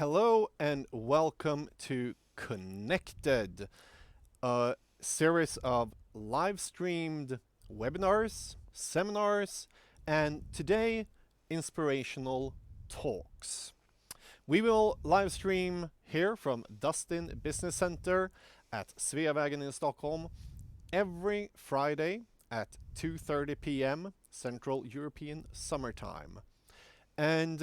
Hello and welcome to Connected, a series of live streamed webinars, seminars, and today, inspirational talks. We will live stream here from Dustin Business Center at Sveavägen in Stockholm every Friday at 2:30 p.m. Central European Summertime. And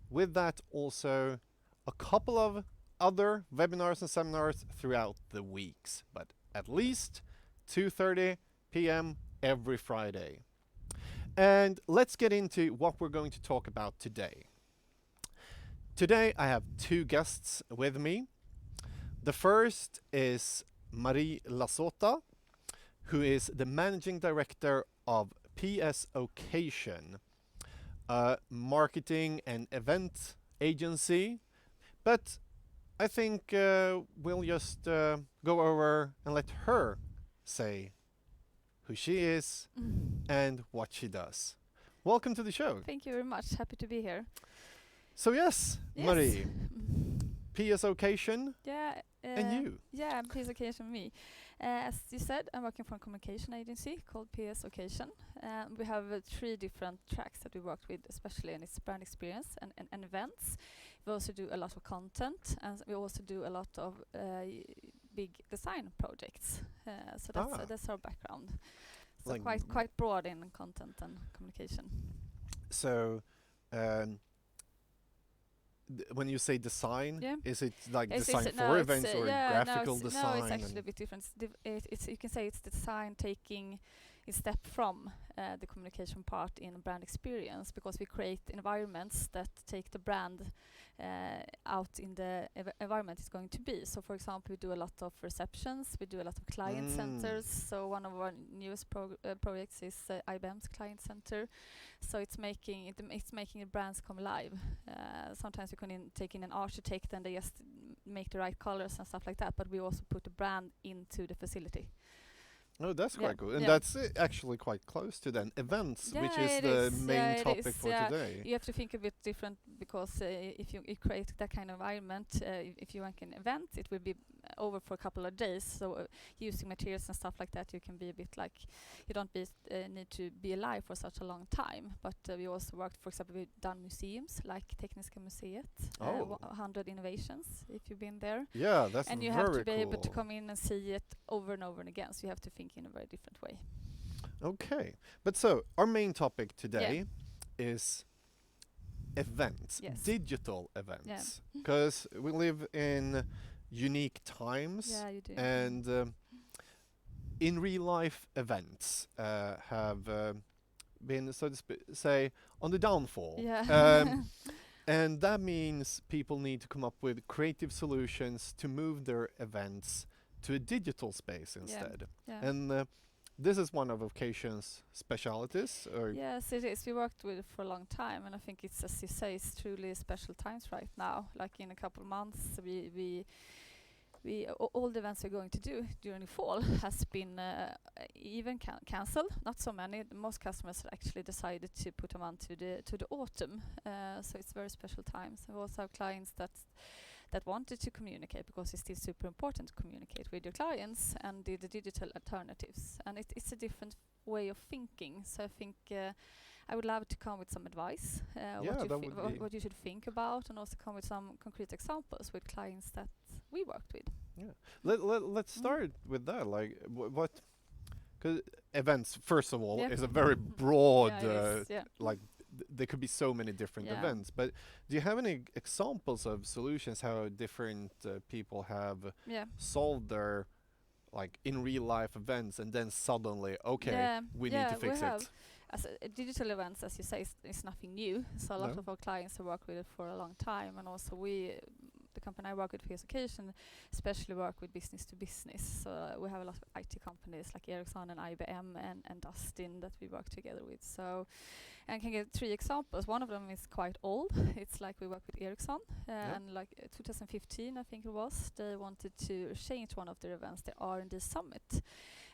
with that also a couple of other webinars and seminars throughout the weeks, but at least 2:30 p.m. every Friday. And let's get into what we're going to talk about today. Today I have two guests with me. The first is Marie Lasota, who is the managing director of PS Occasion, a marketing and event agency. But I think we'll just go over and let her say who she is and what she does. Welcome to the show. Thank you very much. Happy to be here. So yes. Marie, PS Occasion, Yeah. and you. Yeah, PS Occasion, me. As you said, I'm working for a communication agency called PS Occasion. We have three different tracks that we worked with, especially in its brand experience and events. We also do a lot of content, and we also do a lot of big design projects. So that's our background. So Like quite broad in content and communication. So when you say design, is it like design for events or graphical design? No, it's actually a bit different. It's you can say it's the design taking a step from the communication part in brand experience, because we create environments that take the brand out in the environment it's going to be. So for example, we do a lot of receptions, we do a lot of client centers. So one of our newest projects is IBM's client center. So it's making the brands come alive. Sometimes we can take in an architect and they just make the right colors and stuff like that, but we also put the brand into the facility. Oh, that's quite cool. And that's actually quite close to then events, which is the main topic for today. You have to think a bit different, because if you create that kind of environment, if you make an event, it will be over for a couple of days. So using materials and stuff like that, you can be a bit like, you don't need to be alive for such a long time. But we also worked, for example, we've done museums like Tekniska Museet, 100 Innovations, if you've been there. Yeah, that's very cool. And you have to be able to come in and see it over and over and again. So you have to think in a very different way. Okay, but so our main topic today is events, digital events, because we live in unique times. Yeah, you do. And in real life, events have been, so to say, on the downfall. Yeah. And that means people need to come up with creative solutions to move their events to a digital space instead. Yeah. And this is one of Occasion's specialities. Yes, it is. We worked with it for a long time, and I think it's, as you say, it's truly special times right now. Like in a couple of months, all the events we're going to do during the fall has been even cancelled. Not so many. Most customers actually decided to put them on to the autumn. So it's very special times. We also have clients that wanted to communicate, because it's still super important to communicate with your clients, and the digital alternatives. And it's a different way of thinking. So I think I would love to come with some advice, what you should think about, and also come with some concrete examples with clients that we worked with. Yeah, let's start with that. Like what? Because events, first of all, is a very broad, like there could be so many different events. But do you have any examples of solutions how different people have solved their, like, in real life events, and then suddenly, we need to fix it? As digital events, as you say, is nothing new. So a lot of our clients have worked with it for a long time, and also the company I work with, PS Occasion, especially work with business to business. So we have a lot of IT companies like Ericsson and IBM and Dustin that we work together with. So I can get 3 examples. One of them is quite old. It's like we work with Ericsson, and like 2015, I think it was, they wanted to change one of their events, the R&D Summit.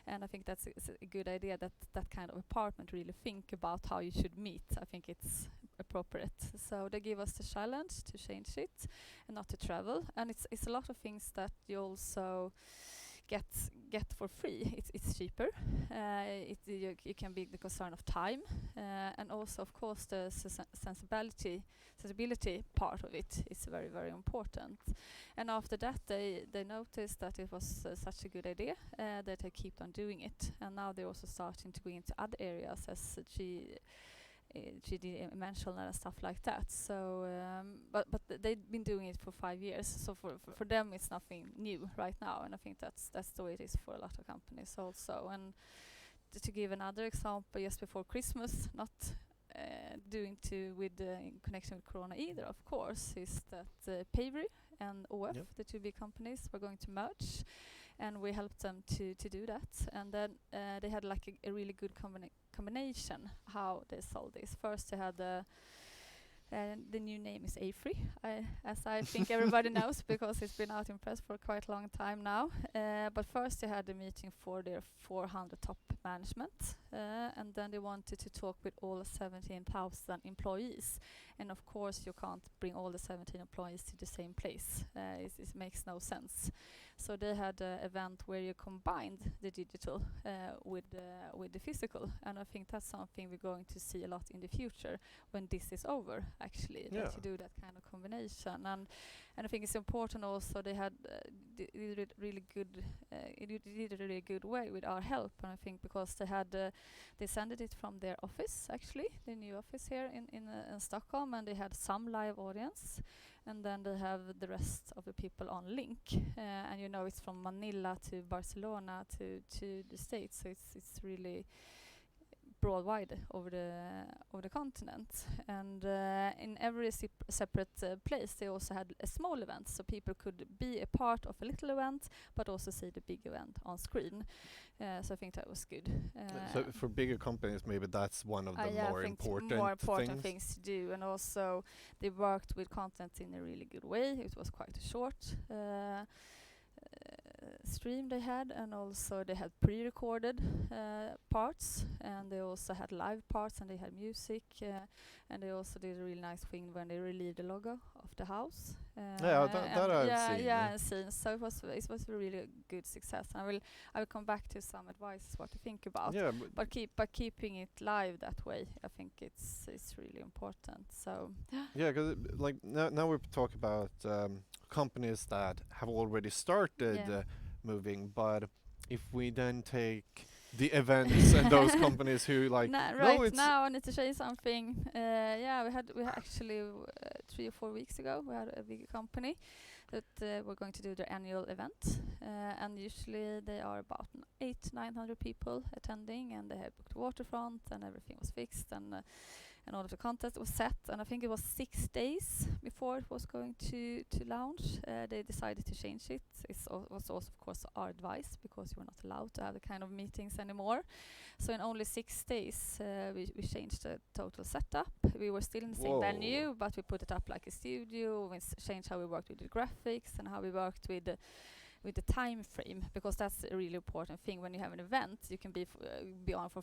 And I think it's a good idea that that kind of apartment really think about how you should meet. I think it's appropriate. So they give us the challenge to change it and not to travel. And it's a lot of things that you also get for free. It's cheaper. You can be the concern of time, and also of course the sensibility part of it is very, very important. And after that they noticed that it was such a good idea that they keep on doing it, and now they're also starting to go into other areas as three-dimensional and stuff like that. So, but they've been doing it for 5 years. So for them, it's nothing new right now, and I think that's the way it is for a lot of companies also. And to give another example, just before Christmas, not doing in connection with Corona either, of course, is that Pavery and OF, the two big companies, were going to merge, and we helped them to do that. And then they had like a really good combination how they sold this. First they had the new name is Afree, as I think everybody knows because it's been out in press for quite a long time now. But first they had a meeting for their 400 top management, and then they wanted to talk with all 17,000 employees. And of course you can't bring all the 17 employees to the same place. It makes no sense. So they had an event where you combined the digital with the physical, and I think that's something we're going to see a lot in the future when this is over. Actually, that you do that kind of combination, and I think it's important also. They had did it really good. It did a really good way with our help, and I think because they sent it from their office, actually, the new office here in Stockholm, and they had some live audience. And then they have the rest of the people on link, and it's from Manila to Barcelona to the States, so it's really broad wide over the continent. And in every separate place they also had a small event, so people could be a part of a little event but also see the big event on screen. So I think that was good. So for bigger companies, maybe that's one of the more important things to do. And also they worked with content in a really good way. It was quite a short stream they had, and also they had pre-recorded parts, and they also had live parts, and they had music, and they also did a really nice thing when they relieved the logo of the house. I've seen. So it was a really good success. I will come back to some advice what to think about. Yeah, but keeping it live that way, I think it's really important. So yeah, because like now we're talking about companies that have already started moving, but if we then take the events and those companies who like now I need to say something. We had actually 3 or 4 weeks ago we had a big company that were going to do their annual event, and usually they are about 800-900 people attending, and they had booked waterfront and everything was fixed, and all of the content was set, and I think it was 6 days before it was going to launch. They decided to change it. It was also, of course, our advice, because you were not allowed to have the kind of meetings anymore. So in only 6 days, we changed the total setup. We were still in the same venue, but we put it up like a studio. We changed how we worked with the graphics and how we worked with the time frame, because that's a really important thing. When you have an event, you can be on for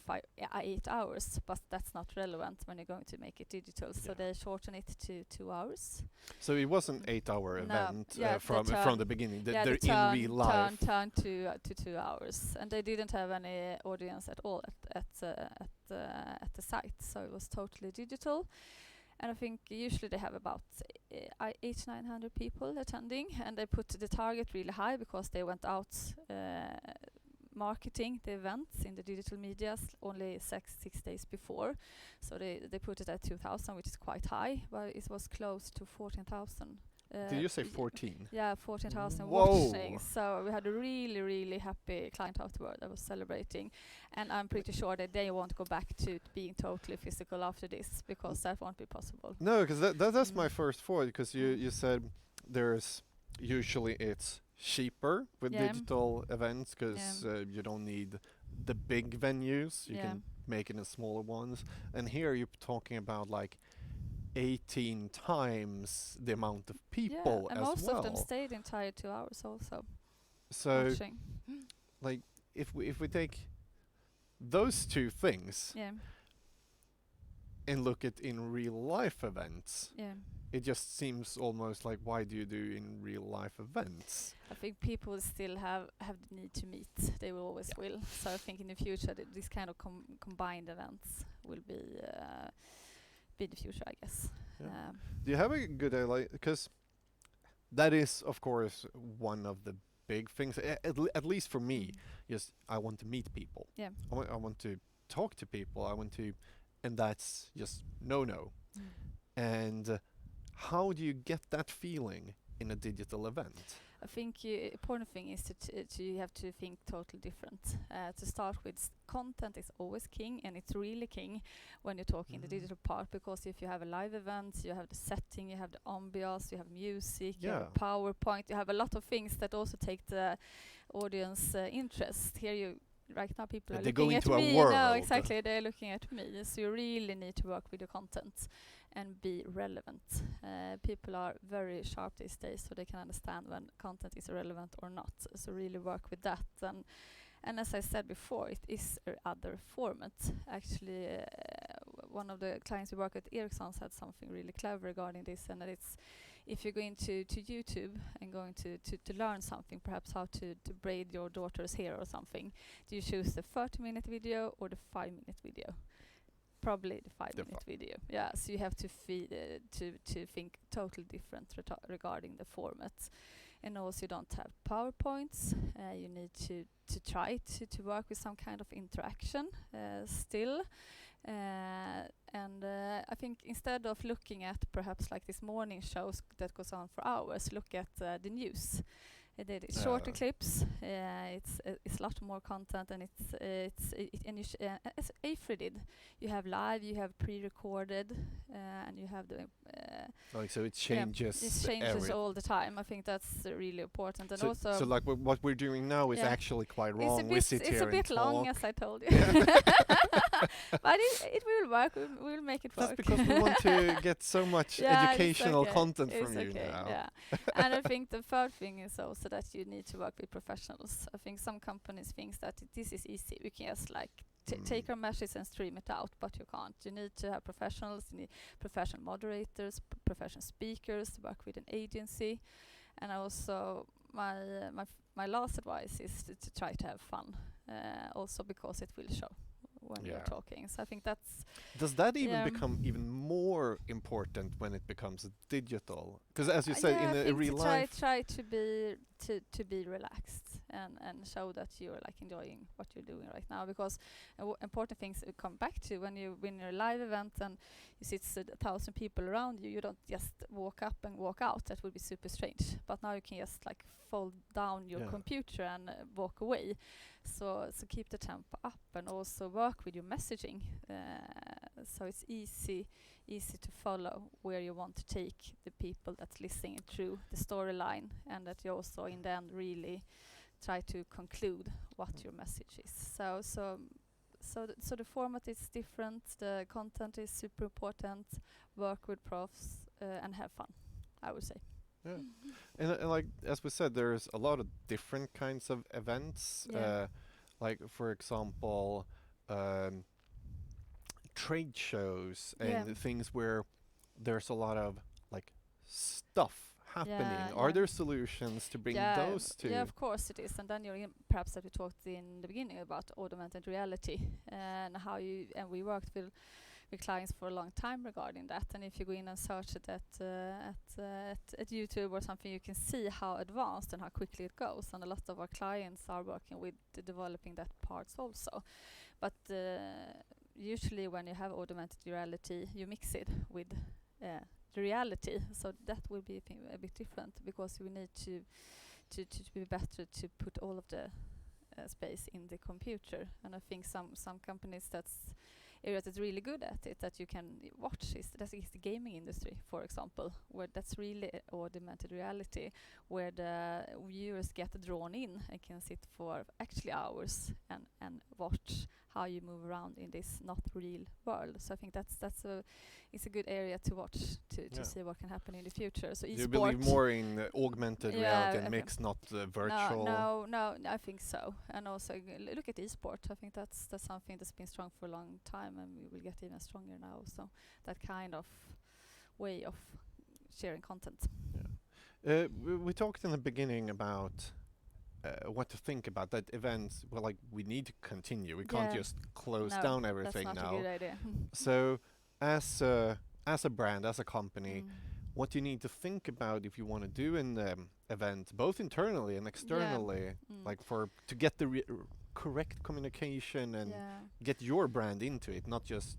8 hours, but that's not relevant when you're going to make it digital. So they shorten it to 2 hours. So it was an 8-hour event from the beginning. They're in real life. Turn to 2 hours, and they didn't have any audience at all at the site. So it was totally digital. And I think usually they have about 800-900 people attending, and they put the target really high because they went out marketing the events in the digital medias only 6 days before. So they put it at 2,000, which is quite high, but it was close to 14,000. Did you say 14? Yeah, 14,000 watching. So we had a really, really happy client afterward that was celebrating. And I'm pretty sure that they won't go back to being totally physical after this, because that won't be possible. No, because that's my first thought, because you said there's usually it's cheaper with digital events, because you don't need the big venues. You can make it in smaller ones. And here you're talking about like 18 times the amount of people and as most well. of them stayed the entire 2 hours also. So watching. like if we take those two things Yeah. and look at in real life events, Yeah. it just seems almost like, why do you do in real life events? I think people still have the need to meet. They will always will. So I think in the future this kind of combined events will be the future, I guess. Yeah. Do you have a good idea? Because that is, of course, one of the big things. At least for me, just I want to meet people. Yeah. I want to talk to people. I want to, and that's just no. And how do you get that feeling in a digital event? I think important thing is to you have to think totally different. To start with, content is always king, and it's really king when you're talking the digital part, because if you have a live event, you have the setting, you have the ambiance, you have music, you have a PowerPoint, you have a lot of things that also take the audience interest. Here you right now people are they go looking at into a me. world. No, exactly, they're looking at me. So you really need to work with your content and be relevant. People are very sharp these days, so they can understand when content is relevant or not. So really work with that. And as I said before, it is a other format. Actually, one of the clients we work with, Ericsson, said something really clever regarding this, and that it's if you're going to YouTube and going to learn something, perhaps how to braid your daughter's hair or something, do you choose the 30-minute video or the 5-minute video? Probably the 5-minute video. Yeah, so you have to to think totally different regarding the format. And also you don't have PowerPoints. You need to try to work with some kind of interaction still. And I think instead of looking at perhaps like this morning shows that goes on for hours, look at the news. It's shorter clips. It's a lot more content, and as Afri did, you have live, you have pre-recorded, and you have the. So it changes. It changes all the time. I think that's really important, and also. So like what we're doing now is actually quite wrong. We sit here it's a bit and long, talk. as I told you. But it will work. We will make it work. That's because we want to get so much educational content from you now. Yeah. And I think the third thing is also that you need to work with professionals. I think some companies think that this is easy. We can just like take our message and stream it out, but you can't. You need to have professionals. You need professional moderators, professional speakers, work with an agency, and also my last advice is to try to have fun. Also because it will show when you're talking. So I think that's. Does that even become even more important when it becomes digital? Because as you said, in a real life, try to be relaxed and show that you're like enjoying what you're doing right now. Because important things come back to when you're a live event and you sit 1,000 people around you. You don't just walk up and walk out. That would be super strange. But now you can just like fold down your computer and walk away. So keep the tempo up and also work with your messaging. So it's easy to follow where you want to take the people that's listening through the storyline, and that you also in the end really try to conclude what your message is. So the format is different, the content is super important, work with profs and have fun, I would say. Yeah. And like as we said, there's a lot of different kinds of events. Like for example, trade shows and things where there's a lot of like stuff happening. Are there solutions to bring those to? Yeah, of course it is. And then you're perhaps that we talked in the beginning about augmented reality and how we worked with clients for a long time regarding that. And if you go in and search it at YouTube or something, you can see how advanced and how quickly it goes. And a lot of our clients are working with developing that parts also. But usually when you have augmented reality, you mix it with the reality. So that will be a bit different, because we need to be better to put all of the space in the computer. And I think some companies that's really good at it, that you can watch, is the gaming industry, for example, where that's really augmented reality, where the viewers get drawn in and can sit for actually hours and watch how you move around in this not real world. So I think it's a good area to watch to see what can happen in the future. So Do you e-sport. believe more in augmented reality and I mixed, not virtual? No, I think so. And also look at e-sport. I think that's something that's been strong for a long time, and we will get even stronger now. So that kind of way of sharing content. Yeah. We talked in the beginning about what to think about that events. Well, like we need to continue. We can't Yeah. just close No, down everything that's not now. a good idea. So, as a brand, as a company, what you need to think about if you want to do an event, both internally and externally, like to get the correct communication and get your brand into it, not just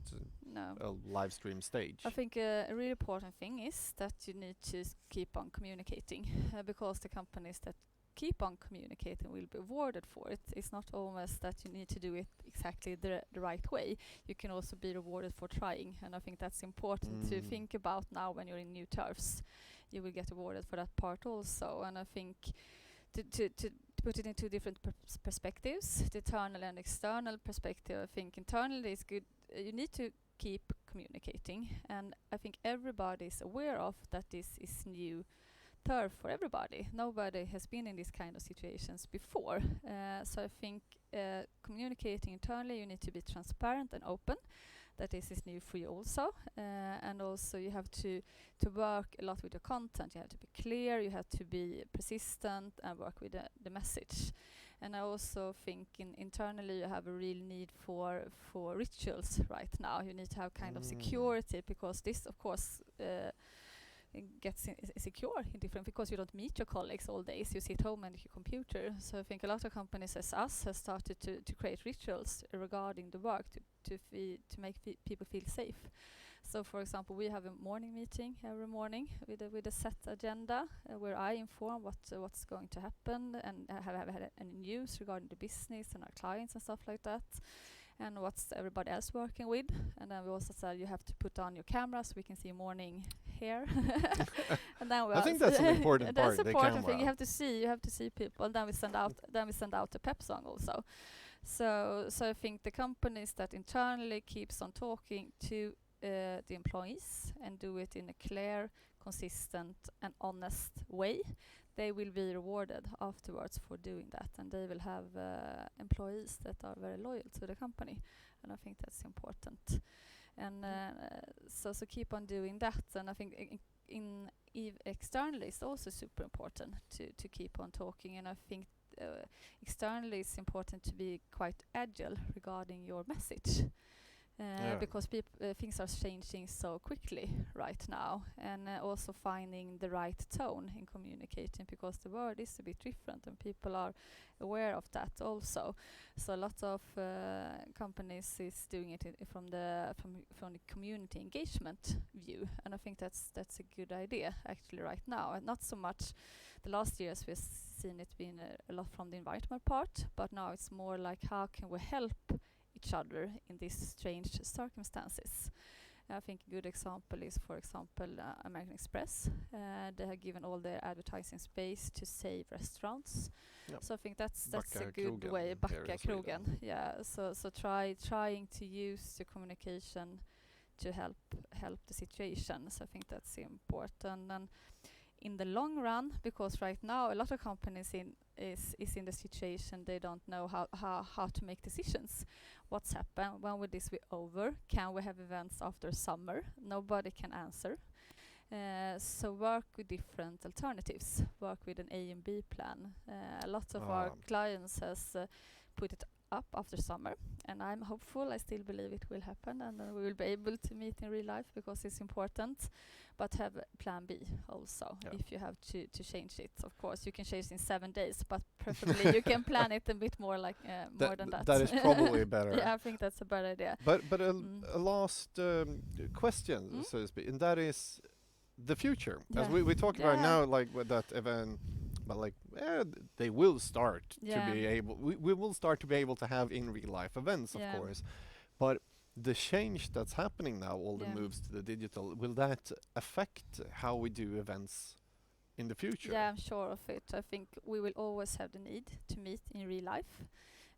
a live stream stage. I think a really important thing is that you need to keep on communicating because the companies that keep on communicating will be rewarded for it. It's not always that you need to do it exactly the right way. You can also be rewarded for trying, and I think that's important to think about now when you're in new turfs. You will get rewarded for that part also, and I think to put it into different perspectives, the internal and external perspective. I think internally is good. You need to keep communicating, and I think everybody is aware of that this is new turf for everybody. Nobody has been in these kind of situations before. So I think communicating internally, you need to be transparent and open. That this is new for you also. And also you have to work a lot with the content. You have to be clear, you have to be persistent and work with the message. And I also think internally you have a real need for rituals right now. You need to have kind of security, because this of course gets secure in different, because you don't meet your colleagues all days. You sit home and your computer. So I think a lot of companies as us have started to create rituals regarding the work to make people feel safe. So for example, we have a morning meeting every morning with a set agenda where I inform what's going to happen and have had any news regarding the business and our clients and stuff like that, and what's everybody else working with. And then we also said you have to put on your camera so we can see morning here. And then I think that's an important part. That's the important camera. thing. You have to see people. And then we send out a pep song also. So I think the companies that internally keeps on talking to the employees and do it in a clear, consistent and honest way, they will be rewarded afterwards for doing that, and they will have employees that are very loyal to the company, and I think that's important. And so keep on doing that, and I think externally it's also super important to keep on talking, and I think externally it's important to be quite agile regarding your message. Because things are changing so quickly right now, and also finding the right tone in communicating, because the world is a bit different and people are aware of that also. So a lot of companies is doing it from the community engagement view, and I think that's a good idea actually right now, and not so much the last years we've seen it being a lot from the environmental part, but now it's more like how can we help each other in these strange circumstances. I think a good example is, for example, American Express. They have given all their advertising space to save restaurants. Yep. So I think that's a good way. Backakrogen, yeah. So trying to use the communication to help the situation. So I think that's important. And in the long run, because right now a lot of companies is in the situation they don't know how to make decisions. What's happened? When will this be over? Can we have events after summer? Nobody can answer. So work with different alternatives. Work with an A and B plan. A lot of our clients has put it up after summer, and I'm hopeful. I still believe it will happen, and we will be able to meet in real life because it's important. But have plan B also if you have to change it. Of course, you can change it in 7 days, but preferably you can plan it a bit more like more than that. That is probably better. Yeah, I think that's a better idea. But a last question, so to speak, and that is the future. As we talk about now, like with that event. But like they will start to be able. We will start to be able to have in real life events, of course. But the change that's happening now, all the moves to the digital, will that affect how we do events in the future? Yeah, I'm sure of it. I think we will always have the need to meet in real life.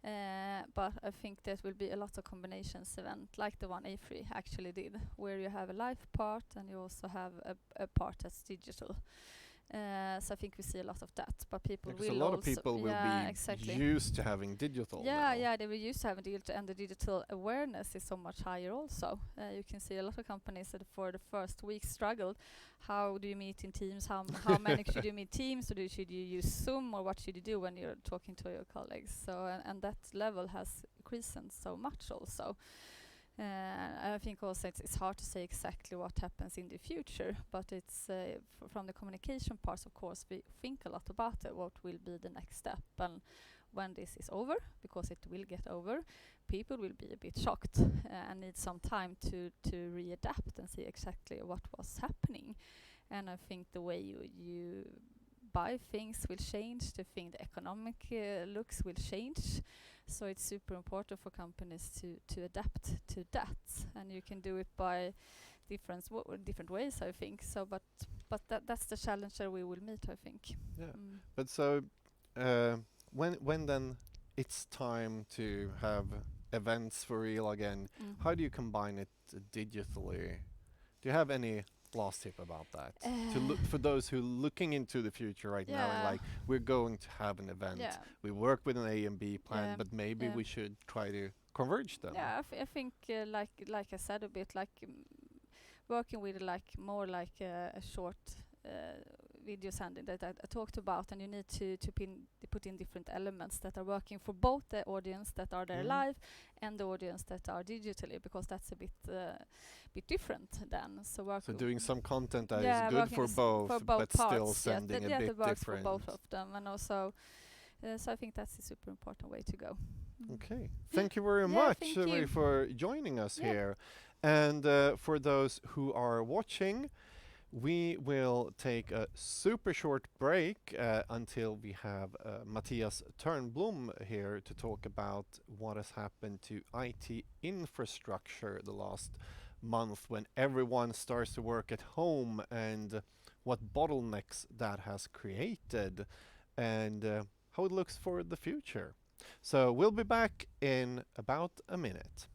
But I think there will be a lot of combinations event like the one A3 actually did, where you have a live part and you also have a part that's digital. So I think we see a lot of that, but people Because a will lot of also, people will yeah, be exactly. used to having digital Yeah, now. yeah, they were used to have a digital, and the digital awareness is so much higher also. You can see a lot of companies that for the first week struggled. How do you meet in teams? How many should you meet teams? Or should you use Zoom? Or what should you do when you're talking to your colleagues? So, and that level has increased so much also. I think also it's hard to say exactly what happens in the future, but it's from the communication parts, of course, we think a lot about what will be the next step. And when this is over, because it will get over, people will be a bit shocked and need some time to readapt and see exactly what was happening. And I think the way you buy things will change. The economic looks will change. So it's super important for companies to adapt to that, and you can do it by different ways, I think. So, but that's the challenge that we will meet, I think. Yeah. Mm. But so, when then it's time to have events for real again, Mm. how do you combine it digitally? Do you have any last tip about that? To look for those who looking into the future right now and Yeah. like we're going to have an event. Yeah. We work with an A and B plan, Yeah. but maybe Yeah. we should try to converge them. Yeah, I think like I said a bit, like working with like more like a short video sending that I talked about, and you need to put in different elements that are working for both the audience that are there live and the audience that are digitally, because that's a bit different then. So So doing some content that is yeah, good working for both, both but still parts. sending a Yeah, bit that works for different. both of them, and also so I think that's a super important way to go. Mm. Okay, thank you very Yeah, much thank you. for joining us Yeah. here. And for those who are watching, we will take a super short break until we have Matthias Turnblom here to talk about what has happened to IT infrastructure the last month when everyone starts to work at home, and what bottlenecks that has created, and how it looks for the future. So we'll be back in about a minute.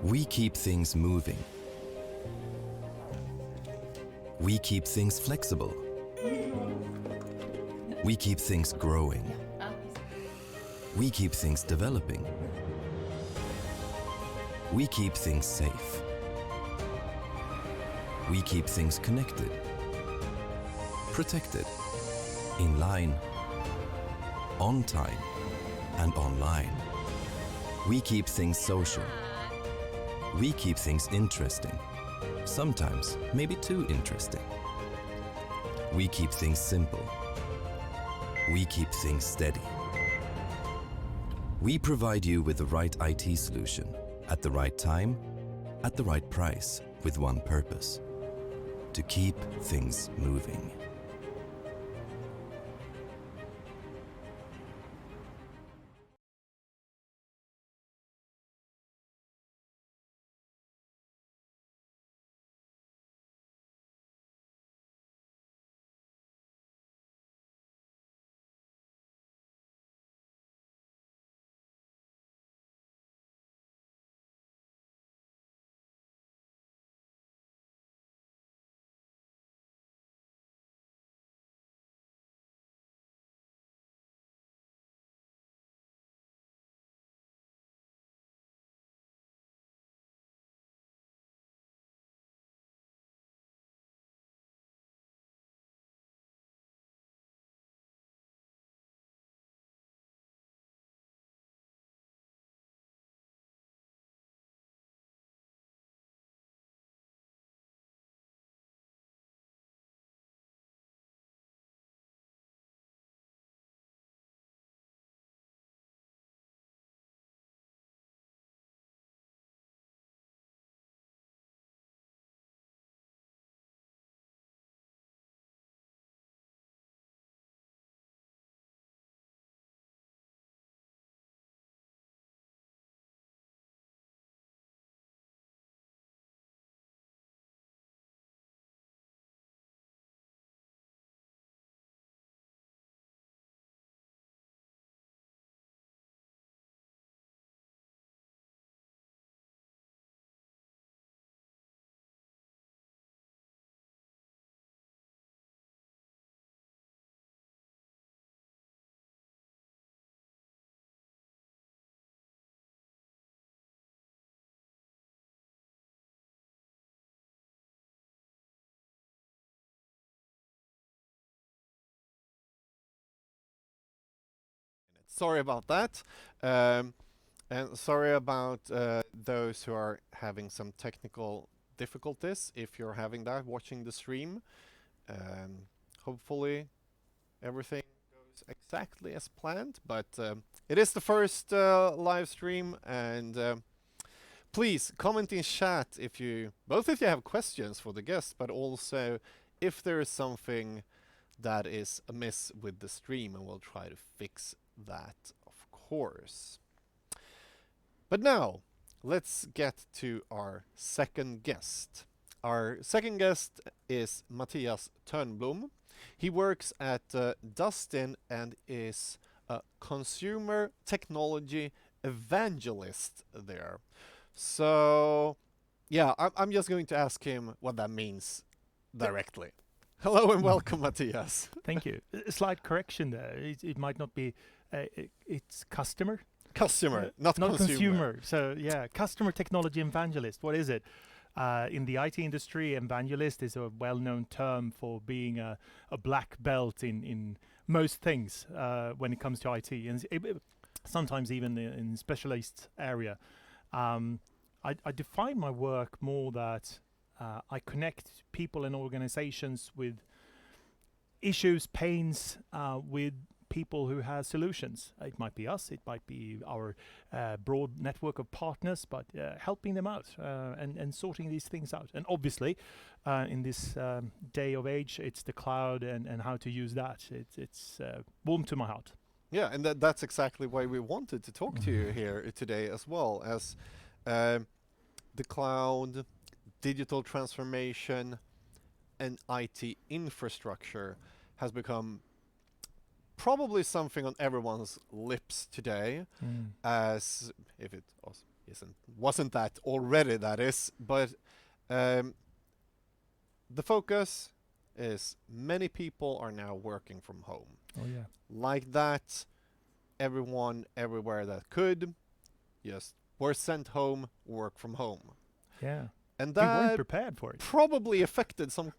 We keep things moving. We keep things flexible. We keep things growing. We keep things developing. We keep things safe. We keep things connected, protected, in line, on time, and online. We keep things social. We keep things interesting. Sometimes maybe too interesting. We keep things simple. We keep things steady. We provide you with the right IT solution at the right time, at the right price, with one purpose: to keep things moving. sorry about that. Um, and sorry about those who are having some technical difficulties. If you're having that watching the stream, hopefully everything goes exactly as planned. But it is the first live stream, and please comment in chat if you have questions for the guests, but also if there is something that is amiss with the stream, and we'll try to fix that, of course. But now, let's get to our second guest. Our second guest is Mattias Törnblom. He works at Dustin and is a consumer technology evangelist there. So, yeah, I'm just going to ask him what that means directly. Hello and welcome, Mattias. Thank you. A slight correction there. It might not be, it's customer. Customer, not consumer. So yeah, customer technology evangelist. What is it? In the IT industry, evangelist is a well-known term for being a black belt in most things when it comes to IT, and sometimes even in specialist area. I define my work more that I connect people and organizations with issues, pains, with people who have solutions. It might be us, it might be our broad network of partners, but helping them out and sorting these things out. And obviously, in this day of age, it's the cloud and how to use that. It's warm to my heart. Yeah, and that's exactly why we wanted to talk to you here today as well, as the cloud, digital transformation, and IT infrastructure has become probably something on everyone's lips today, as if it wasn't that already, that is. But the focus is many people are now working from home. Oh yeah. Like that, everyone everywhere that could just were sent home, work from home. Yeah. And We weren't that prepared for it. probably affected some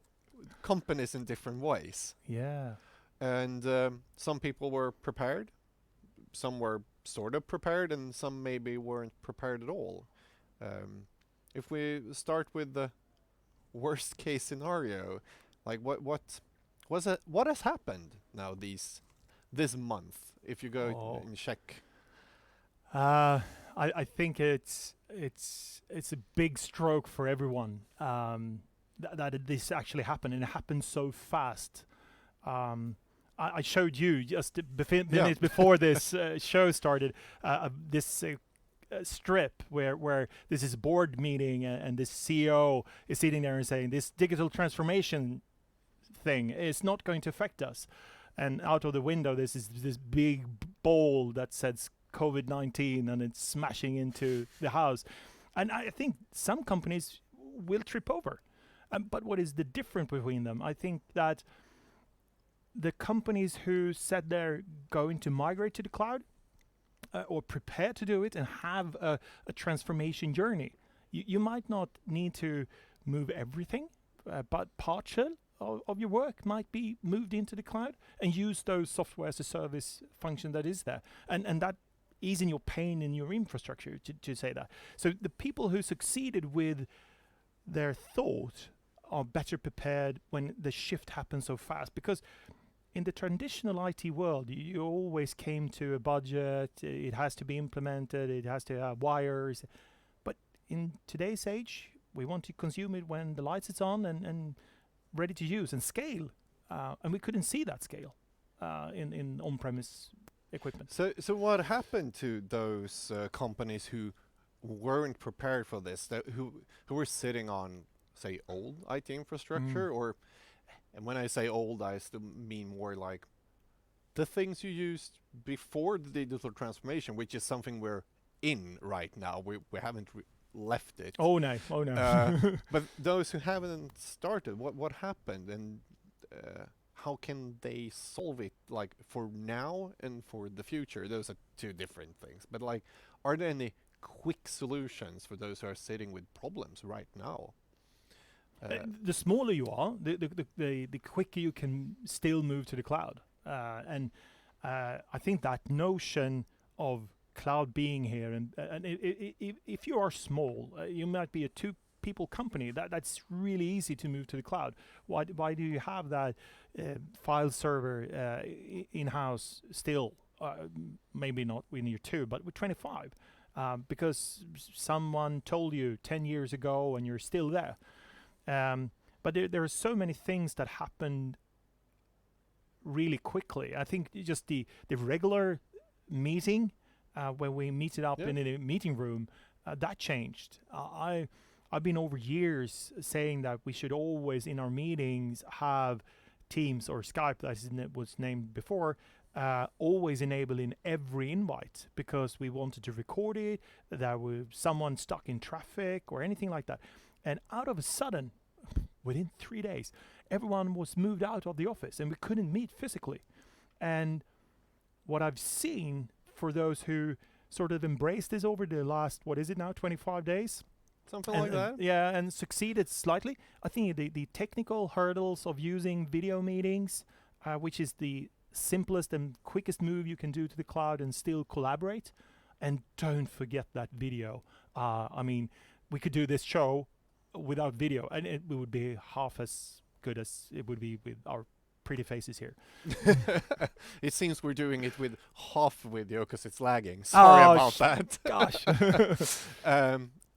companies in different ways. Yeah. And some people were prepared, some were sort of prepared, and some maybe weren't prepared at all. If we start with the worst case scenario, like what has happened now this month? If you go and check, I think it's a big stroke for everyone that this actually happened, and it happened so fast. I showed you just minutes before this show started this strip where this is a board meeting and this CEO is sitting there and saying this digital transformation thing is not going to affect us, and out of the window this is this big ball that says COVID-19 and it's smashing into the house, and I think some companies will trip over. But what is the difference between them? I think that the companies who said they're going to migrate to the cloud or prepare to do it and have a transformation journey, you might not need to move everything, but partial of your work might be moved into the cloud and use those software as a service function that is there. And that easing your pain in your infrastructure to say that. So the people who succeeded with their thought are better prepared when the shift happens so fast, because in the traditional IT world, you always came to a budget, it has to be implemented, it has to have wires. But in today's age, we want to consume it when the lights is on and ready to use and scale. And we couldn't see that scale in on-premise equipment. So what happened to those companies who weren't prepared for this, who were sitting on, say, old IT infrastructure, or, and when I say old, I still mean more like the things you used before the digital transformation, which is something we're in right now. We haven't left it. Oh no. But those who haven't started, what happened, and how can they solve it, like for now and for the future? Those are two different things. But like, are there any quick solutions for those who are sitting with problems right now? The smaller you are, the quicker you can still move to the cloud. And I think that notion of cloud being here, and if you are small, you might be a two-people company. That's really easy to move to the cloud. Why do you have that file server in-house still? Maybe not when you're 2, but with 25, because someone told you 10 years ago, and you're still there. But there are so many things that happened really quickly. I think just the regular meeting, when we meet it up in a meeting room, that changed. I've been over years saying that we should always in our meetings have Teams or Skype, as it was named before, always enable in every invite, because we wanted to record it, that was someone stuck in traffic or anything like that. And out of a sudden, within 3 days, everyone was moved out of the office and we couldn't meet physically. And what I've seen for those who sort of embraced this over the last, 25 days? Something like that? Yeah, and succeeded slightly. I think the technical hurdles of using video meetings, which is the simplest and quickest move you can do to the cloud and still collaborate. And don't forget that video. I mean, we could do this show without video, and it would be half as good as it would be with our pretty faces here. It seems we're doing it with half video because it's lagging. Sorry about that. Gosh.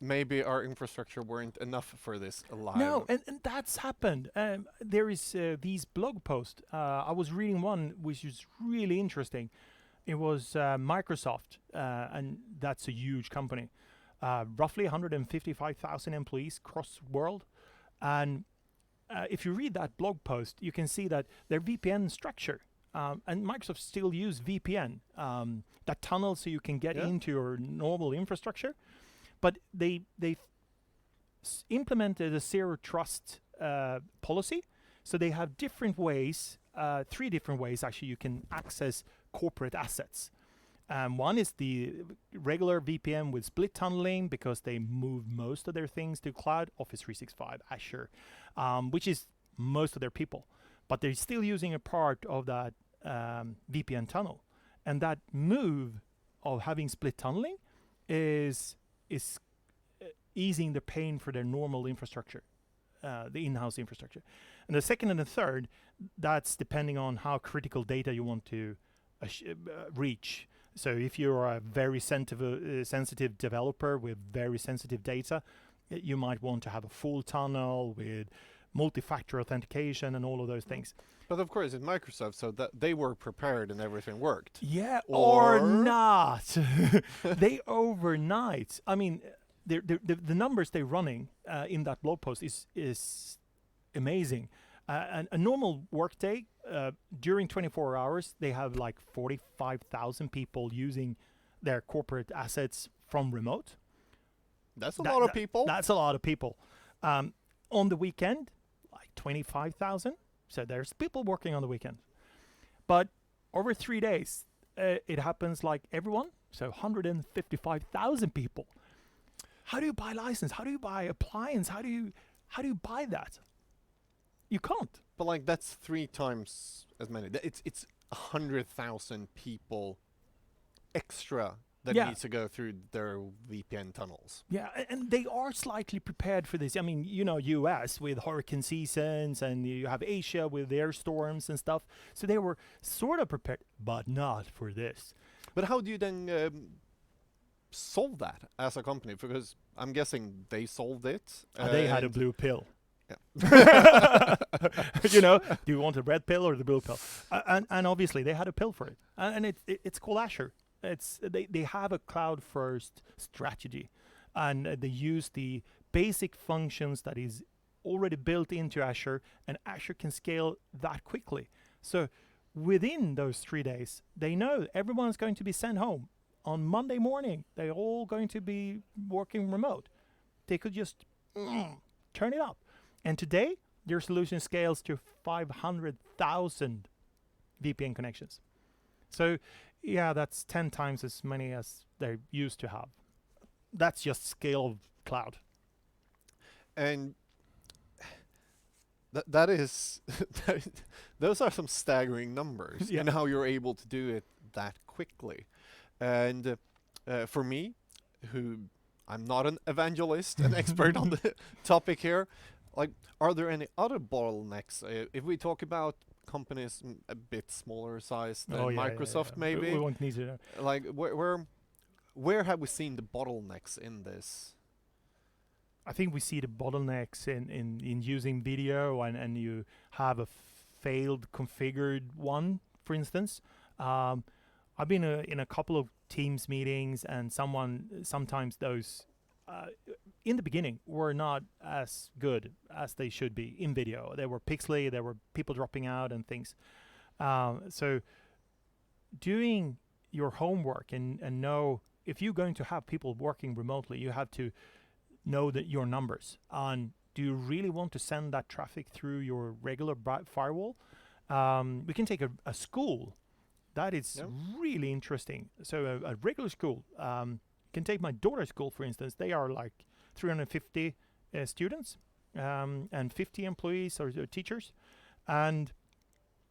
Maybe our infrastructure weren't enough for this live. No, and that's happened. There is these blog posts. I was reading one which is really interesting. It was Microsoft, and that's a huge company. Roughly 155,000 employees across the world. And if you read that blog post, you can see that their VPN structure, and Microsoft still use VPN, that tunnel so you can get into your normal infrastructure. But they implemented a zero trust policy. So they have different ways, 3 different ways actually you can access corporate assets. One is the regular VPN with split tunneling, because they move most of their things to cloud, Office 365, Azure, which is most of their people. But they're still using a part of that VPN tunnel. And that move of having split tunneling is easing the pain for their normal infrastructure, the in-house infrastructure. And the second and the third, that's depending on how critical data you want to reach. So if you're a very sensitive developer with very sensitive data, you might want to have a full tunnel with multi-factor authentication and all of those things. But of course, it's Microsoft, so that they were prepared and everything worked. Yeah, or not. They overnight. I mean, the numbers they're running in that blog post is amazing. And a normal workday, during 24 hours, they have like 45,000 people using their corporate assets from remote. That's a lot of people. That's a lot of people. On the weekend, like 25,000. So there's people working on the weekend. But over 3 days, it happens like everyone. So 155,000 people. How do you buy license? How do you buy appliance? How do you buy that? You can't. But like that's 3 times as many. It's 100,000 people extra that needs to go through their VPN tunnels. Yeah, and they are slightly prepared for this. I mean, you know, US with hurricane seasons, and you have Asia with air storms and stuff. So they were sort of prepared, but not for this. But how do you then solve that as a company? Because I'm guessing they solved it. They had a blue pill. Yeah. You know, do you want a red pill or the blue pill? And obviously they had a pill for it. And it's called Azure. They have a cloud first strategy, and they use the basic functions that is already built into Azure, and Azure can scale that quickly. So within those 3 days, they know everyone's going to be sent home. On Monday morning, they're all going to be working remote. They could just turn it up. And today, their solution scales to 500,000 VPN connections. So yeah, that's 10 times as many as they used to have. That's just scale of cloud. And that is those are some staggering numbers, Yeah. and how you're able to do it that quickly. And for me, who I'm not an evangelist, an expert on the topic here, like, are there any other bottlenecks? If we talk about companies a bit smaller size than Oh yeah, Microsoft, yeah. We maybe, won't need to know. like where have we seen the bottlenecks in this? I think we see the bottlenecks in using video, and you have a failed configured one, for instance. I've been in a couple of Teams meetings, and sometimes those in the beginning were not as good as they should be in video. They were pixely, there were people dropping out and things. So doing your homework and know if you're going to have people working remotely, you have to know that your numbers. And do you really want to send that traffic through your regular firewall? We can take a school. That is really interesting. So a regular school, can take my daughter's school, for instance. They are like 350 students and 50 employees or teachers. And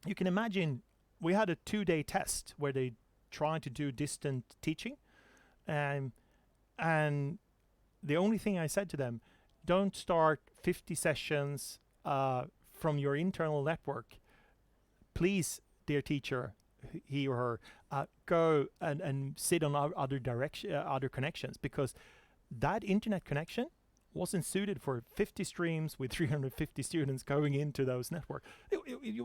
you can imagine we had a 2-day test where they tried to do distant teaching. And the only thing I said to them, don't start 50 sessions from your internal network. Please, dear teacher, he or her, go and sit on other connections, because that internet connection wasn't suited for 50 streams with 350 students going into those networks. It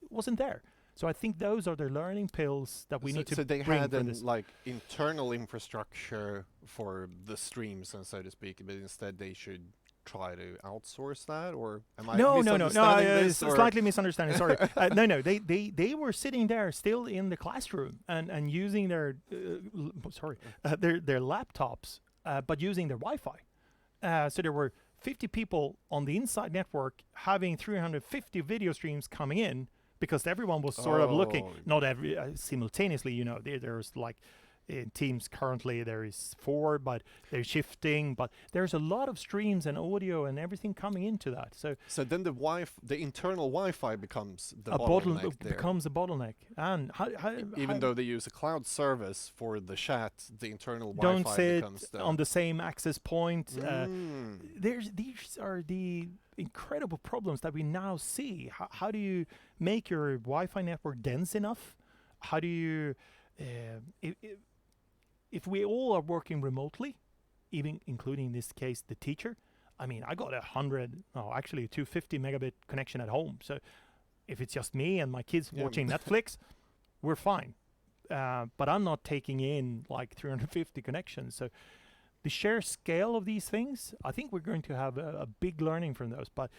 wasn't there. So I think those are the learning pills that we need to So they bring had for an this. like internal infrastructure for the streams, and so to speak, but instead they should try to outsource that, or am I No, misunderstanding this? Or slightly misunderstanding. Sorry. No. They were sitting there still in the classroom and using their their laptops, but using their Wi-Fi. So there were 50 people on the inside network having 350 video streams coming in, because everyone was sort of looking, not every simultaneously. You know, there's like in Teams currently there is 4, but they're shifting. But there's a lot of streams and audio and everything coming into that. So then the internal Wi-Fi becomes the a bottleneck there. becomes a bottleneck. And Even though they use a cloud service for the chat, the internal don't Wi-Fi sit becomes the on the same access point. Mm. These are the incredible problems that we now see. How do you make your Wi-Fi network dense enough? How do you if we all are working remotely, even including in this case the teacher, I mean, I got 250 megabit connection at home. So if it's just me and my kids watching Netflix, we're fine. But I'm not taking in like 350 connections. So the sheer scale of these things, I think we're going to have a big learning from those. But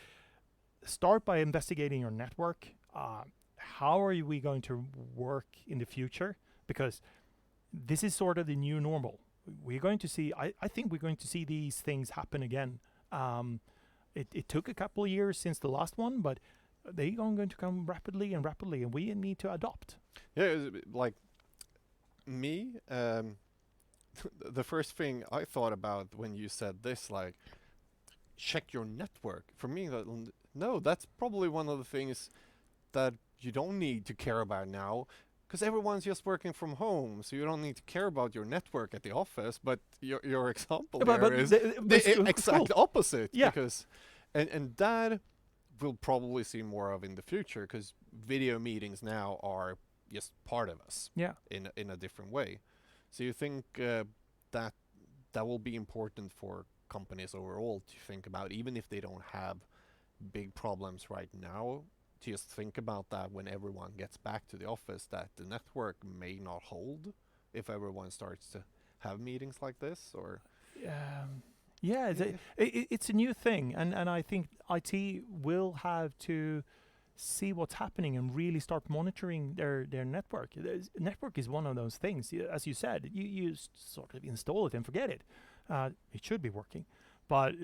start by investigating your network. How are we going to work in the future? Because this is sort of the new normal. We're going to see, I think we're going to see these things happen again. It took a couple of years since the last one, but they're going to come rapidly, and we need to adopt. Yeah, like me, the first thing I thought about when you said this, like, check your network. For me, no, that's probably one of the things that you don't need to care about now, because everyone's just working from home, so you don't need to care about your network at the office. But your example there is the exact opposite. Yeah. Because, and that we'll probably see more of in the future, because video meetings now are just part of us. Yeah. In a different way. So you think that will be important for companies overall to think about, even if they don't have big problems right now, to just think about that when everyone gets back to the office, that the network may not hold if everyone starts to have meetings like this, or it's a new thing, and I think IT will have to see what's happening and really start monitoring their network. Network is one of those things, as you said, you sort of install it and forget it. It should be working, but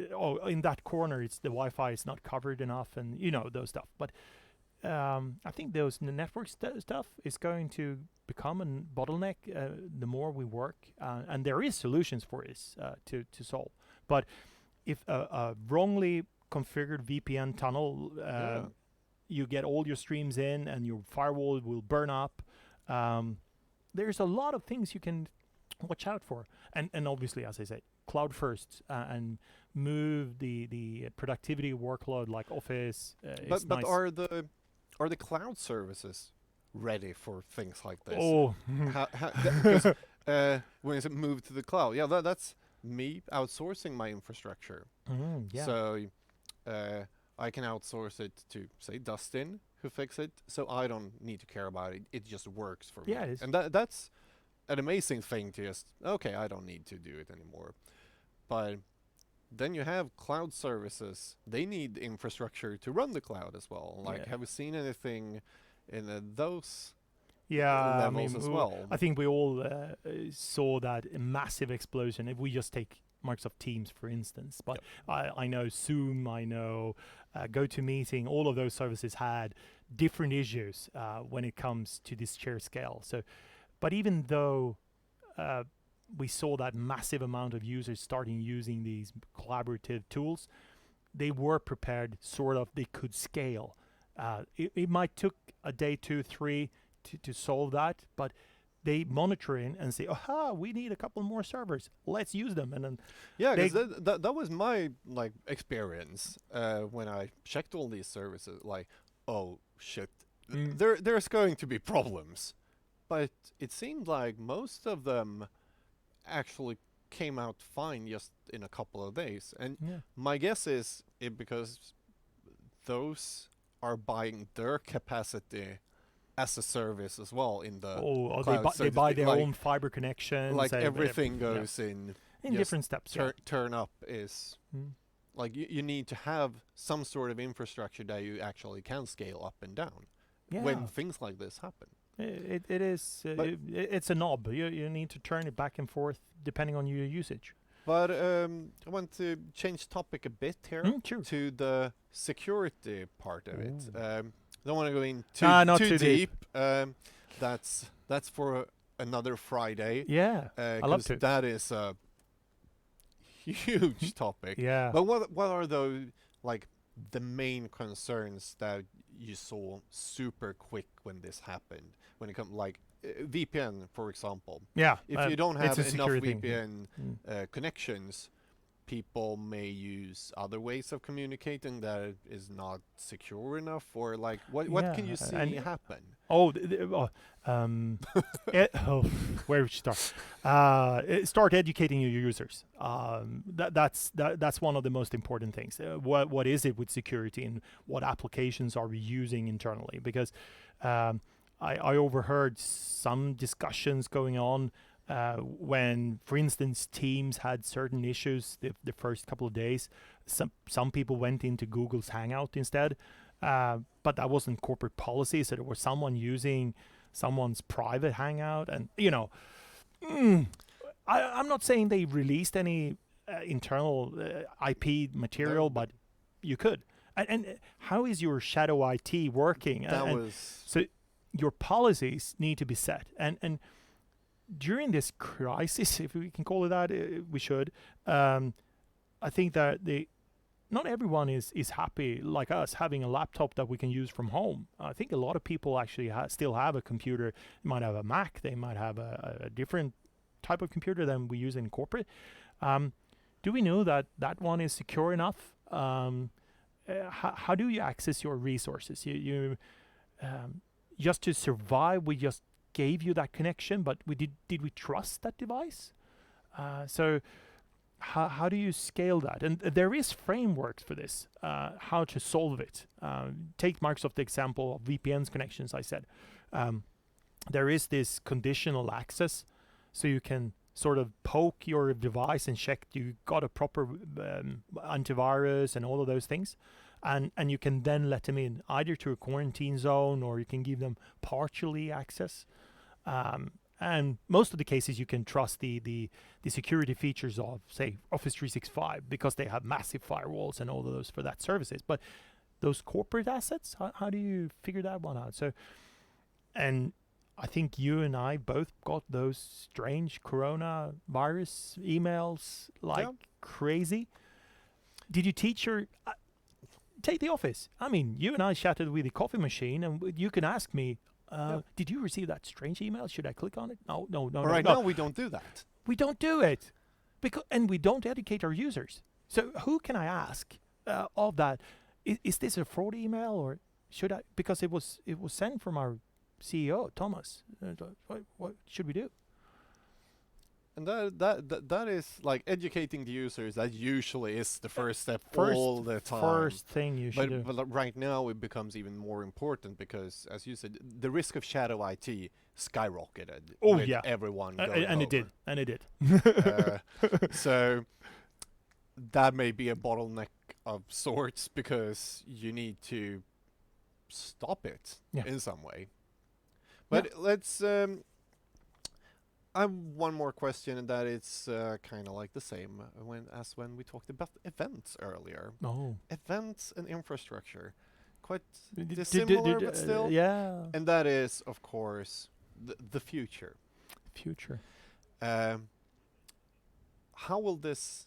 in that corner it's the Wi-Fi is not covered enough, and those stuff. But I think those network stuff is going to become a bottleneck the more we work, and there is solutions for this to solve. But if a wrongly configured VPN tunnel, Yeah. you get all your streams in, and your firewall will burn up. There's a lot of things you can watch out for, and obviously, as I said, cloud first, and move the productivity workload like Office. But Is nice. are the cloud services ready for things like this? Oh, Because when it's moved to the cloud, yeah, that's me outsourcing my infrastructure. yeah. So I can outsource it to, say, Dustin, who fix it, so I don't need to care about it. It just works for me. Yeah, it is. And that's an amazing thing to just, okay, I don't need to do it anymore. But then you have cloud services. They need infrastructure to run the cloud as well. Like, Yeah. have you seen anything in those Yeah, levels as well? I think we all saw that massive explosion. If we just take Microsoft Teams, for instance, but I know Zoom, I know GoToMeeting, all of those services had different issues when it comes to this sheer scale. So, but even though we saw that massive amount of users starting using these collaborative tools, they were prepared, sort of, they could scale. It might took a day, 2, 3 to solve that, but they monitor in and say, aha, we need a couple more servers, let's use them. And then Yeah, because that was my experience when I checked all these services. Like, oh shit, there's going to be problems, but it seemed like most of them actually came out fine just in a couple of days. And my guess is because those are buying their capacity as a service as well in the cloud, they buy their own fiber connections. Like everything goes in different steps. Turn up is like you need to have some sort of infrastructure that you actually can scale up and down when things like this happen. It is it's a knob. You need to turn it back and forth depending on your usage. But I want to change topic a bit here to the security part of it. Don't want to go in too deep. That's for another Friday. Yeah, I love to. That is a huge topic. Yeah. But what are the main concerns that you saw super quick when this happened? When it comes like VPN, for example. Yeah. If you don't have enough thing. VPN connections, people may use other ways of communicating that is not secure enough, or like what can you see happen? Where would you start? Start educating your users. That's one of the most important things. What is it with security, and what applications are we using internally? Because I overheard some discussions going on when, for instance, Teams had certain issues the first couple of days. Some people went into Google's Hangout instead, but that wasn't corporate policy, so there was someone using someone's private Hangout. And I'm not saying they released any internal IP material, but you could. And how is your shadow IT working? So your policies need to be set, and during this crisis, if we can call it that, we should. I think that not everyone is happy like us having a laptop that we can use from home. I think a lot of people actually still have a computer. They might have a Mac. They might have a different type of computer than we use in corporate. Do we know that one is secure enough? How do you access your resources? You just to survive, we just gave you that connection, but did we trust that device? So how do you scale that? And there is frameworks for this, how to solve it. Take Microsoft example of VPN's connections. I said there is this conditional access, so you can sort of poke your device and check you got a proper antivirus and all of those things. And you can then let them in either to a quarantine zone, or you can give them partially access. And most of the cases you can trust the security features of, say, Office 365, because they have massive firewalls and all of those for that services. But those corporate assets, how do you figure that one out? So, and I think you and I both got those strange coronavirus emails like crazy. Did you teach your... take the office. I mean, you and I chatted with the coffee machine, and you can ask me, did you receive that strange email? Should I click on it? No, no, no, But no. right no. now we don't do that. We don't do it, and we don't educate our users. So who can I ask of that? Is this a fraud email, or should I? Because it was sent from our CEO Thomas. What should we do? And that is like educating the users. That usually is the first step all the time. First thing you should do. But right now it becomes even more important because, as you said, the risk of shadow IT skyrocketed. Oh, with yeah. everyone going And it over. did. So that may be a bottleneck of sorts because you need to stop it in some way. But let's. I have one more question, and that is kind of like the same when we talked about events earlier. Oh. Events and infrastructure, quite dissimilar, but still. Yeah. And that is, of course, the future. Future. How will this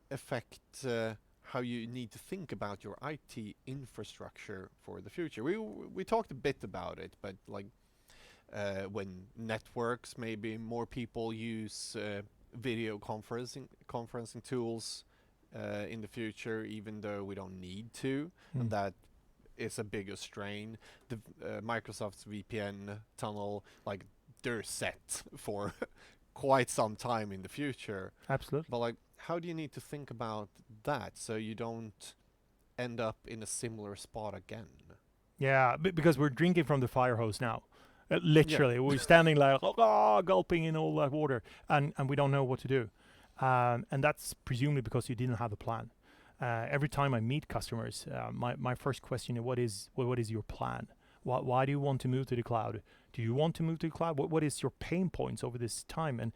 affect how you need to think about your IT infrastructure for the future? We talked a bit about it, but like. When networks, maybe more people use video conferencing tools in the future, even though we don't need to, and that is a bigger strain. The Microsoft's VPN tunnel, like they're set for quite some time in the future. Absolutely. But like, how do you need to think about that so you don't end up in a similar spot again? Yeah, because we're drinking from the fire hose now. Literally, we're standing like gulping in all that water, and we don't know what to do, and that's presumably because you didn't have a plan. Every time I meet customers, my first question is, what is your plan? Why do you want to move to the cloud? Do you want to move to the cloud? What is your pain points over this time? And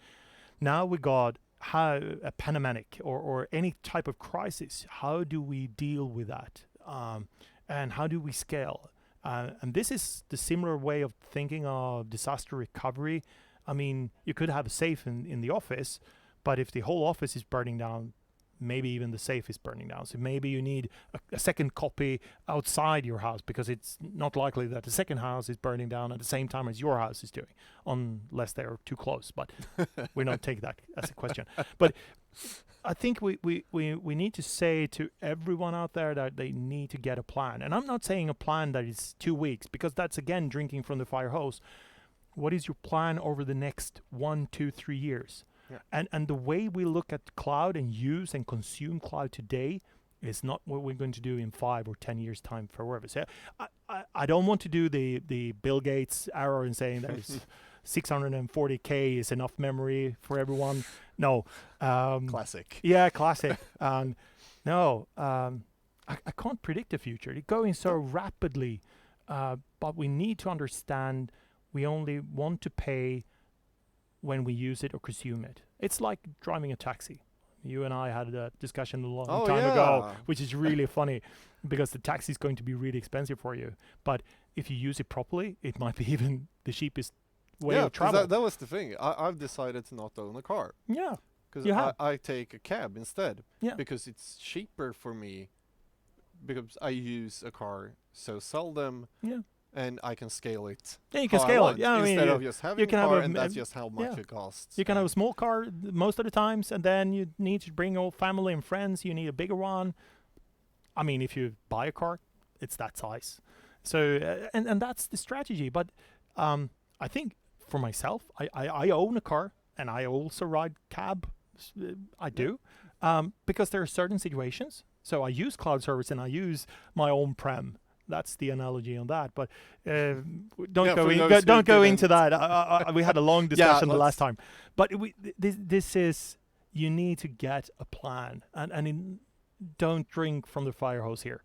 now we got a pandemic or any type of crisis. How do we deal with that? And how do we scale? And this is the similar way of thinking of disaster recovery. I mean, you could have a safe in the office, but if the whole office is burning down, maybe even the safe is burning down. So maybe you need a second copy outside your house because it's not likely that the second house is burning down at the same time as your house is doing, unless they're too close. But we don't take that as a question. But I think we need to say to everyone out there that they need to get a plan. And I'm not saying a plan that is 2 weeks, because that's, again, drinking from the fire hose. What is your plan over the next 1, 2, 3 years? Yeah. And the way we look at cloud and use and consume cloud today is not what we're going to do in 5 or 10 years' time forever. So I don't want to do the Bill Gates error in saying there's 640K is enough memory for everyone. No. Classic. Yeah, classic. No, I can't predict the future. It's going so rapidly, but we need to understand we only want to pay when we use it or consume it. It's like driving a taxi. You and I had a discussion a long time ago, which is really funny because the taxi is going to be really expensive for you. But if you use it properly, it might be even the cheapest way of travel. That was the thing. I've decided to not own a car. Yeah. Because I take a cab instead. Yeah. Because it's cheaper for me because I use a car so seldom. Yeah. And I can scale it. Yeah, you can scale it. Yeah, instead of just having a car, and that's just how much it costs. You can have a small car most of the times, and then you need to bring all family and friends. You need a bigger one. I mean, if you buy a car, it's that size. So, and that's the strategy. But I think for myself, I own a car, and I also ride cab. I do, because there are certain situations. So I use cloud service, and I use my own prem. That's the analogy on that, but don't go into that. We had a long discussion the last time, but this is, you need to get a plan, and don't drink from the fire hose here.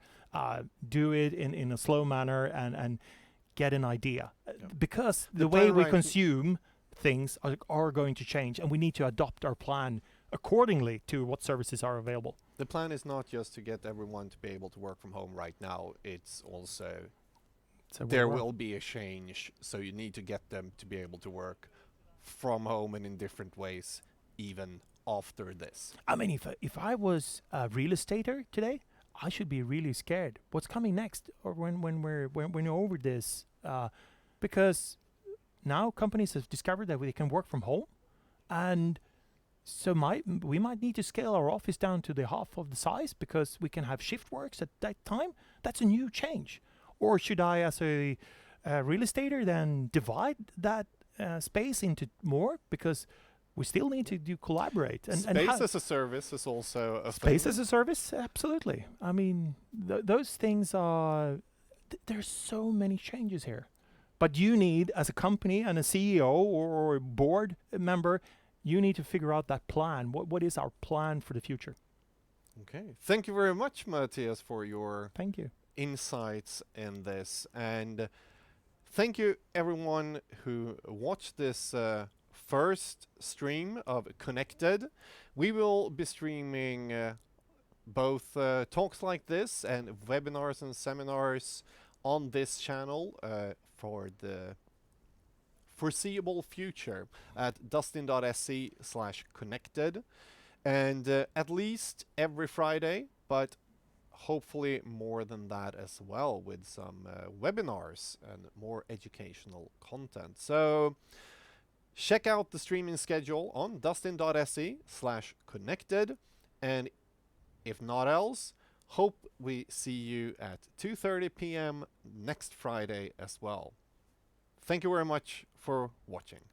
Do it in a slow manner and get an idea, because the way we consume things are going to change, and we need to adopt our plan accordingly to what services are available. The plan is not just to get everyone to be able to work from home right now. It's also there will be a change, so you need to get them to be able to work from home and in different ways even after this. I mean, if I was a real estater today, I should be really scared. What's coming next? Or when we're over this, because now companies have discovered that they can work from home, and so we might need to scale our office down to the half of the size because we can have shift works at that time. That's a new change. Or should I, as a real estater, then divide that space into more, because we still need to collaborate. And Space as a service is also a space thing. as a service, absolutely. I mean, those things are. There's so many changes here, but you need, as a company and a CEO or a board member, you need to figure out that plan. What is our plan for the future? Okay. Thank you very much, Matthias, for your Thank you. insights in this. And thank you, everyone who watched this first stream of Connected. We will be streaming both talks like this and webinars and seminars on this channel for the foreseeable future at dustin.se/connected, and at least every Friday, but hopefully more than that as well, with some webinars and more educational content. So check out the streaming schedule on dustin.se/connected, and if not else, hope we see you at 2:30 p.m. next Friday as well. Thank you very much for watching.